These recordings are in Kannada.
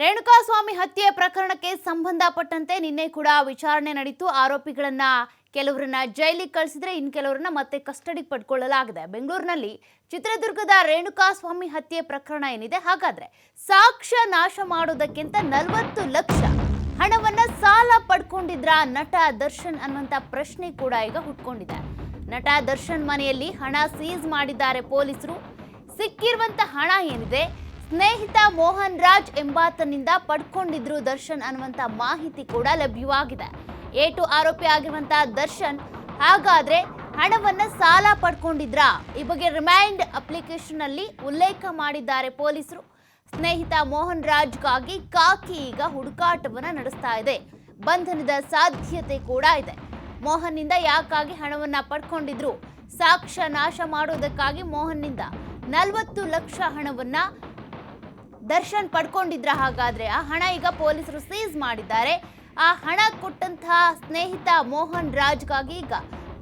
ರೇಣುಕಾಸ್ವಾಮಿ ಹತ್ಯೆ ಪ್ರಕರಣಕ್ಕೆ ಸಂಬಂಧಪಟ್ಟಂತೆ ನಿನ್ನೆ ಕೂಡ ವಿಚಾರಣೆ ನಡೆಯಿತು. ಆರೋಪಿಗಳನ್ನ ಕೆಲವರನ್ನ ಜೈಲಿಗೆ ಕಳಿಸಿದ್ರೆ ಇನ್ನು ಕೆಲವರನ್ನ ಮತ್ತೆ ಕಸ್ಟಡಿಗೆ ಪಡ್ಕೊಳ್ಳಲಾಗಿದೆ. ಬೆಂಗಳೂರಿನಲ್ಲಿ ಚಿತ್ರದುರ್ಗದ ರೇಣುಕಾಸ್ವಾಮಿ ಹತ್ಯೆ ಪ್ರಕರಣ ಏನಿದೆ, ಹಾಗಾದ್ರೆ ಸಾಕ್ಷ್ಯ ನಾಶ ಮಾಡೋದಕ್ಕಿಂತ 40 ಲಕ್ಷ ಹಣವನ್ನ ಸಾಲ ಪಡ್ಕೊಂಡಿದ್ರ ನಟ ದರ್ಶನ್ ಅನ್ನುವಂತ ಪ್ರಶ್ನೆ ಕೂಡ ಈಗ ಹುಟ್ಕೊಂಡಿದೆ. ನಟ ದರ್ಶನ್ ಮನೆಯಲ್ಲಿ ಹಣ ಸೀಸ್ ಮಾಡಿದ್ದಾರೆ ಪೊಲೀಸರು. ಸಿಕ್ಕಿರುವಂತ ಹಣ ಏನಿದೆ, ಸ್ನೇಹಿತ ಮೋಹನ್ ರಾಜ್ ಎಂಬಾತನಿಂದ ಪಡ್ಕೊಂಡಿದ್ರು ದರ್ಶನ್ ಅನ್ನುವಂತ ಮಾಹಿತಿ ಕೂಡ ಲಭ್ಯವಾಗಿದೆ. ಏಟು ಆರೋಪಿ ಆಗಿರುವಂತಹ ದರ್ಶನ್ ಹಾಗಾದ್ರೆ ಹಣವನ್ನ ಸಾಲ ಪಡ್ಕೊಂಡಿದ್ರಾ? ಈ ಬಗ್ಗೆ ರಿಮೈಂಡ್ ಅಪ್ಲಿಕೇಶನ್ ಅಲ್ಲಿ ಉಲ್ಲೇಖ ಮಾಡಿದ್ದಾರೆ ಪೊಲೀಸರು. ಸ್ನೇಹಿತ ಮೋಹನ್ ರಾಜ್ಗಾಗಿ ಕಾಕಿ ಈಗ ಹುಡುಕಾಟವನ್ನ ನಡೆಸ್ತಾ ಇದೆ. ಬಂಧನದ ಸಾಧ್ಯತೆ ಕೂಡ ಇದೆ. ಮೋಹನ್ನಿಂದ ಯಾಕಾಗಿ ಹಣವನ್ನ ಪಡ್ಕೊಂಡಿದ್ರು? ಸಾಕ್ಷ್ಯ ನಾಶ ಮಾಡೋದಕ್ಕಾಗಿ ಮೋಹನ್ನಿಂದ 40 ಲಕ್ಷ ಹಣವನ್ನ ದರ್ಶನ್ ಪಡ್ಕೊಂಡಿದ್ರ? ಹಾಗಾದ್ರೆ ಆ ಹಣ ಈಗ ಪೊಲೀಸರು ಸೀಸ್ ಮಾಡಿದ್ದಾರೆ. ಆ ಹಣ ಕೊಟ್ಟಂತಹ ಸ್ನೇಹಿತ ಮೋಹನ್ ರಾಜ್ಗಾಗಿ ಈಗ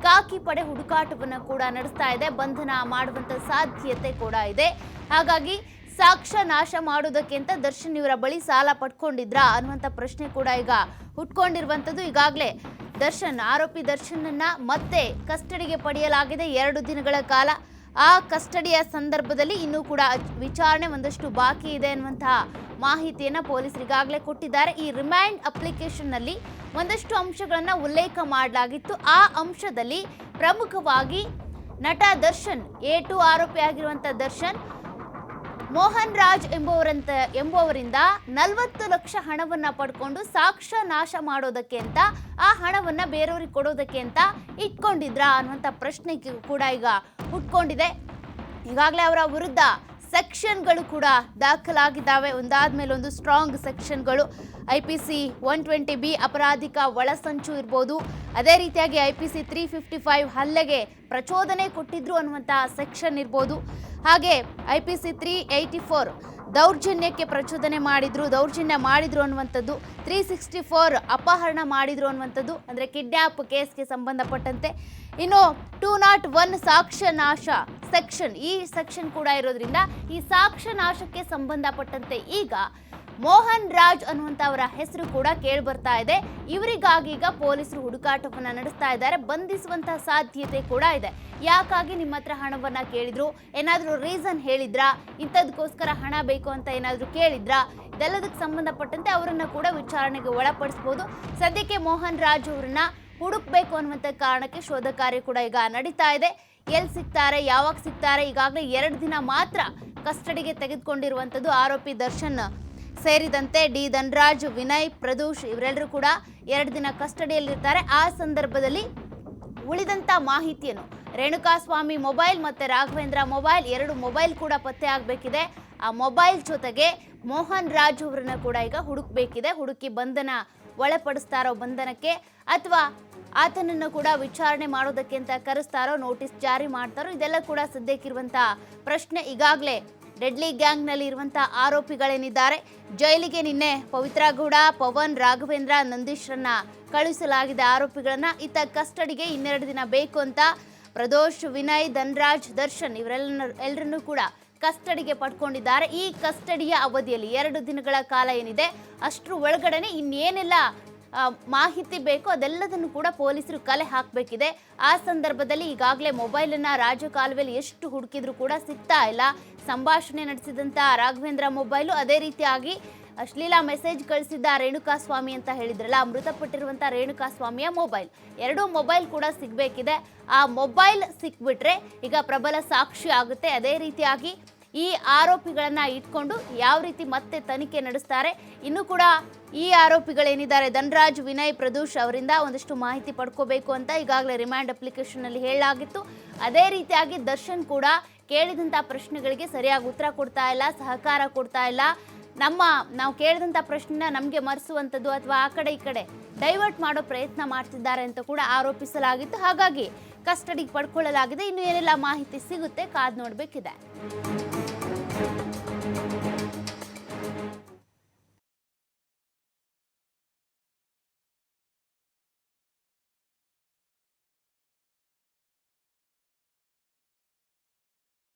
ಕಾಕಿ ಪಡೆ ಹುಡುಕಾಟವನ್ನ ಕೂಡ ನಡೆಸ್ತಾ ಇದೆ. ಬಂಧನ ಮಾಡುವಂತ ಸಾಧ್ಯತೆ ಕೂಡ ಇದೆ. ಹಾಗಾಗಿ ಸಾಕ್ಷ್ಯ ನಾಶ ಮಾಡೋದಕ್ಕೆ ಅಂತ ದರ್ಶನ್ ಇವರ ಬಳಿ ಸಾಲ ಪಡ್ಕೊಂಡಿದ್ರಾ ಅನ್ನುವಂಥ ಪ್ರಶ್ನೆ ಕೂಡ ಈಗ ಹುಟ್ಕೊಂಡಿರುವಂಥದ್ದು. ಈಗಾಗಲೇ ಆರೋಪಿ ದರ್ಶನನ್ನ ಮತ್ತೆ ಕಸ್ಟಡಿಗೆ ಪಡೆಯಲಾಗಿದೆ 2 ದಿನಗಳ ಕಾಲ. ಆ ಕಸ್ಟಡಿಯ ಸಂದರ್ಭದಲ್ಲಿ ಇನ್ನೂ ಕೂಡ ವಿಚಾರಣೆ ಒಂದಷ್ಟು ಬಾಕಿ ಇದೆ ಅನ್ನುವಂತಹ ಮಾಹಿತಿಯನ್ನ ಪೊಲೀಸರು ಈಗಾಗಲೇ ಕೊಟ್ಟಿದ್ದಾರೆ. ಈ ರಿಮೈಂಡ್ ಅಪ್ಲಿಕೇಶನ್ ನಲ್ಲಿ ಒಂದಷ್ಟು ಅಂಶಗಳನ್ನ ಉಲ್ಲೇಖ ಮಾಡಲಾಗಿತ್ತು. ಆ ಅಂಶದಲ್ಲಿ ಪ್ರಮುಖವಾಗಿ ನಟ ದರ್ಶನ್, ಏಟು ಆರೋಪಿ ಆಗಿರುವಂತಹ ದರ್ಶನ್ ಮೋಹನ್ ರಾಜ್ ಎಂಬುವವರಿಂದ 40 ಲಕ್ಷ ಹಣವನ್ನ ಪಡ್ಕೊಂಡು ಸಾಕ್ಷ್ಯ ನಾಶ ಮಾಡೋದಕ್ಕೆ ಅಂತ, ಆ ಹಣವನ್ನ ಬೇರೆಯವ್ರಿಗೆ ಕೊಡೋದಕ್ಕೆ ಅಂತ ಇಟ್ಕೊಂಡಿದ್ರಾ ಅನ್ನುವಂಥ ಪ್ರಶ್ನೆ ಕೂಡ ಈಗ ಹುಟ್ಕೊಂಡಿದೆ. ಈಗಾಗಲೇ ಅವರ ವಿರುದ್ಧ ಸೆಕ್ಷನ್ಗಳು ಕೂಡ ದಾಖಲಾಗಿದ್ದಾವೆ. ಒಂದಾದ್ಮೇಲೆ ಒಂದು ಸ್ಟ್ರಾಂಗ್ ಸೆಕ್ಷನ್ಗಳು. IPC 120B ಅಪರಾಧಿಕ ಒಳಸಂಚು ಇರ್ಬೋದು, ಅದೇ ರೀತಿಯಾಗಿ IPC 355 ಹಲ್ಲೆಗೆ ಪ್ರಚೋದನೆ ಕೊಟ್ಟಿದ್ರು ಅನ್ನುವಂತಹ ಸೆಕ್ಷನ್ ಇರ್ಬೋದು, ಹಾಗೆ IPC 384 ದೌರ್ಜನ್ಯಕ್ಕೆ ಪ್ರಚೋದನೆ ದೌರ್ಜನ್ಯ ಮಾಡಿದ್ರು ಅನ್ನುವಂಥದ್ದು, 364 ಅಪಹರಣ ಮಾಡಿದ್ರು ಅನ್ನುವಂಥದ್ದು, ಅಂದರೆ ಕಿಡ್ನ್ಯಾಪ್ ಕೇಸ್ಗೆ ಸಂಬಂಧಪಟ್ಟಂತೆ. ಇನ್ನು 201 ಸಾಕ್ಷ್ಯ ನಾಶ ಸೆಕ್ಷನ್, ಈ ಸೆಕ್ಷನ್ ಕೂಡ ಇರೋದ್ರಿಂದ ಈ ಸಾಕ್ಷ್ಯ ನಾಶಕ್ಕೆ ಸಂಬಂಧಪಟ್ಟಂತೆ ಈಗ ಮೋಹನ್ ರಾಜ್ ಅನ್ನುವಂಥವರ ಹೆಸರು ಕೂಡ ಕೇಳಿ ಬರ್ತಾ ಇದೆ. ಇವರಿಗಾಗಿ ಈಗ ಪೊಲೀಸರು ಹುಡುಕಾಟವನ್ನ ನಡೆಸ್ತಾ ಇದ್ದಾರೆ. ಬಂಧಿಸುವಂತಹ ಸಾಧ್ಯತೆ ಕೂಡ ಇದೆ. ಯಾಕಾಗಿ ನಿಮ್ಮ ಹತ್ರ ಹಣವನ್ನ ಕೇಳಿದ್ರು? ಏನಾದರೂ ರೀಸನ್ ಹೇಳಿದ್ರಾ? ಇಂಥದಕ್ಕೋಸ್ಕರ ಹಣ ಬೇಕು ಅಂತ ಏನಾದರೂ ಕೇಳಿದ್ರಾ? ಇದೆಲ್ಲದಕ್ಕೆ ಸಂಬಂಧಪಟ್ಟಂತೆ ಅವರನ್ನ ಕೂಡ ವಿಚಾರಣೆಗೆ ಒಳಪಡಿಸಬಹುದು. ಸದ್ಯಕ್ಕೆ ಮೋಹನ್ ರಾಜ್ ಅವರನ್ನ ಹುಡುಕ್ಬೇಕು ಅನ್ನುವಂಥ ಕಾರಣಕ್ಕೆ ಶೋಧ ಕಾರ್ಯ ಕೂಡ ಈಗ ನಡೀತಾ ಇದೆ. ಎಲ್ಲಿ ಸಿಗ್ತಾರೆ, ಯಾವಾಗ ಸಿಗ್ತಾರೆ? ಈಗಾಗಲೇ 2 ದಿನ ಮಾತ್ರ ಕಸ್ಟಡಿಗೆ ತೆಗೆದುಕೊಂಡಿರುವಂಥದ್ದು. ಆರೋಪಿ ದರ್ಶನ್ ಸೇರಿದಂತೆ ಡಿ ಧನರಾಜ್, ವಿನಯ್, ಪ್ರದೋಷ್ ಇವರೆಲ್ಲರೂ ಕೂಡ 2 ದಿನ ಕಸ್ಟಡಿಯಲ್ಲಿರ್ತಾರೆ. ಆ ಸಂದರ್ಭದಲ್ಲಿ ಉಳಿದಂತ ಮಾಹಿತಿಯನ್ನು ರೇಣುಕಾಸ್ವಾಮಿ ಮೊಬೈಲ್ ಮತ್ತೆ ರಾಘವೇಂದ್ರ ಮೊಬೈಲ್, 2 ಮೊಬೈಲ್ ಕೂಡ ಪತ್ತೆ ಆಗಬೇಕಿದೆ. ಆ ಮೊಬೈಲ್ ಜೊತೆಗೆ ಮೋಹನ್ ರಾಜ್ ಅವರನ್ನ ಕೂಡ ಈಗ ಹುಡುಕ್ಬೇಕಿದೆ. ಹುಡುಕಿ ಬಂಧನ ಒಳಪಡಿಸ್ತಾರೋ ಬಂಧನಕ್ಕೆ, ಅಥವಾ ಆತನನ್ನು ಕೂಡ ವಿಚಾರಣೆ ಮಾಡೋದಕ್ಕೆ ಅಂತ ಕರೆಸ್ತಾರೋ, ನೋಟಿಸ್ ಜಾರಿ ಮಾಡ್ತಾರೋ, ಇದೆಲ್ಲ ಕೂಡ ಸದ್ಯಕ್ಕಿರುವಂತ ಪ್ರಶ್ನೆ. ಈಗಾಗಲೇ ಡೆಡ್ಲಿ ಗ್ಯಾಂಗ್ನಲ್ಲಿ ಇರುವಂತಹ ಆರೋಪಿಗಳೇನಿದ್ದಾರೆ, ಜೈಲಿಗೆ ನಿನ್ನೆ ಪವಿತ್ರ ಗೌಡ, ಪವನ್, ರಾಘವೇಂದ್ರ, ನಂದೀಶ್ರನ್ನ ಕಳುಹಿಸಲಾಗಿದೆ. ಆರೋಪಿಗಳನ್ನ ಇತ್ತ ಕಸ್ಟಡಿಗೆ 2 ದಿನ ಬೇಕು ಅಂತ ಪ್ರದೋಷ್, ವಿನಯ್, ಧನರಾಜ್, ದರ್ಶನ್ ಇವರೆಲ್ಲರನ್ನೂ ಕೂಡ ಕಸ್ಟಡಿಗೆ ಪಡ್ಕೊಂಡಿದ್ದಾರೆ. ಈ ಕಸ್ಟಡಿಯ ಅವಧಿಯಲ್ಲಿ 2 ದಿನಗಳ ಕಾಲ ಏನಿದೆ, ಅಷ್ಟರ ಒಳಗಡೆನೆ ಇನ್ನೇನೆಲ್ಲ ಮಾಹಿತಿ ಬೇಕು ಅದೆಲ್ಲದನ್ನು ಕೂಡ ಪೊಲೀಸರು ಕಲೆ ಹಾಕಬೇಕಿದೆ. ಆ ಸಂದರ್ಭದಲ್ಲಿ ಈಗಾಗಲೇ ಮೊಬೈಲನ್ನು ರಾಜಕಾಲುವೆಯಲ್ಲಿ ಎಷ್ಟು ಹುಡುಕಿದ್ರು ಕೂಡ ಸಿಗ್ತಾ ಇಲ್ಲ. ಸಂಭಾಷಣೆ ನಡೆಸಿದಂಥ ರಾಘವೇಂದ್ರ ಮೊಬೈಲು, ಅದೇ ರೀತಿಯಾಗಿ ಅಶ್ಲೀಲ ಮೆಸೇಜ್ ಕಳಿಸಿದ್ದ ರೇಣುಕಾಸ್ವಾಮಿ ಅಂತ ಹೇಳಿದ್ರಲ್ಲ, ಮೃತಪಟ್ಟಿರುವಂಥ ರೇಣುಕಾಸ್ವಾಮಿಯ ಮೊಬೈಲ್, 2 ಮೊಬೈಲ್ ಕೂಡ ಸಿಗಬೇಕಿದೆ. ಆ ಮೊಬೈಲ್ ಸಿಕ್ಬಿಟ್ರೆ ಈಗ ಪ್ರಬಲ ಸಾಕ್ಷಿ ಆಗುತ್ತೆ. ಅದೇ ರೀತಿಯಾಗಿ ಈ ಆರೋಪಿಗಳನ್ನ ಇಟ್ಕೊಂಡು ಯಾವ ರೀತಿ ಮತ್ತೆ ತನಿಖೆ ನಡೆಸ್ತಾರೆ, ಇನ್ನು ಕೂಡ ಈ ಆರೋಪಿಗಳೇನಿದ್ದಾರೆ ಧನರಾಜ್, ವಿನಯ್, ಪ್ರದೋಷ್ ಅವರಿಂದ ಒಂದಷ್ಟು ಮಾಹಿತಿ ಪಡ್ಕೋಬೇಕು ಅಂತ ಈಗಾಗಲೇ ರಿಮೈಂಡ್ ಅಪ್ಲಿಕೇಶನ್ ಅಲ್ಲಿ ಹೇಳಲಾಗಿತ್ತು. ಅದೇ ರೀತಿಯಾಗಿ ದರ್ಶನ್ ಕೂಡ ಕೇಳಿದಂಥ ಪ್ರಶ್ನೆಗಳಿಗೆ ಸರಿಯಾಗಿ ಉತ್ತರ ಕೊಡ್ತಾ ಇಲ್ಲ, ಸಹಕಾರ ಕೊಡ್ತಾ ಇಲ್ಲ. ನಾವು ಕೇಳಿದಂಥ ಪ್ರಶ್ನೆನ ನಮಗೆ ಮರೆಸುವಂಥದ್ದು ಅಥವಾ ಆ ಕಡೆ ಈ ಕಡೆ ಡೈವರ್ಟ್ ಮಾಡೋ ಪ್ರಯತ್ನ ಮಾಡ್ತಿದ್ದಾರೆ ಅಂತ ಕೂಡ ಆರೋಪಿಸಲಾಗಿತ್ತು. ಹಾಗಾಗಿ ಕಸ್ಟಡಿಗೆ ಪಡ್ಕೊಳ್ಳಲಾಗಿದೆ. ಇನ್ನು ಏನೆಲ್ಲ ಮಾಹಿತಿ ಸಿಗುತ್ತೆ ಕಾದ್ ನೋಡಬೇಕಿದೆ.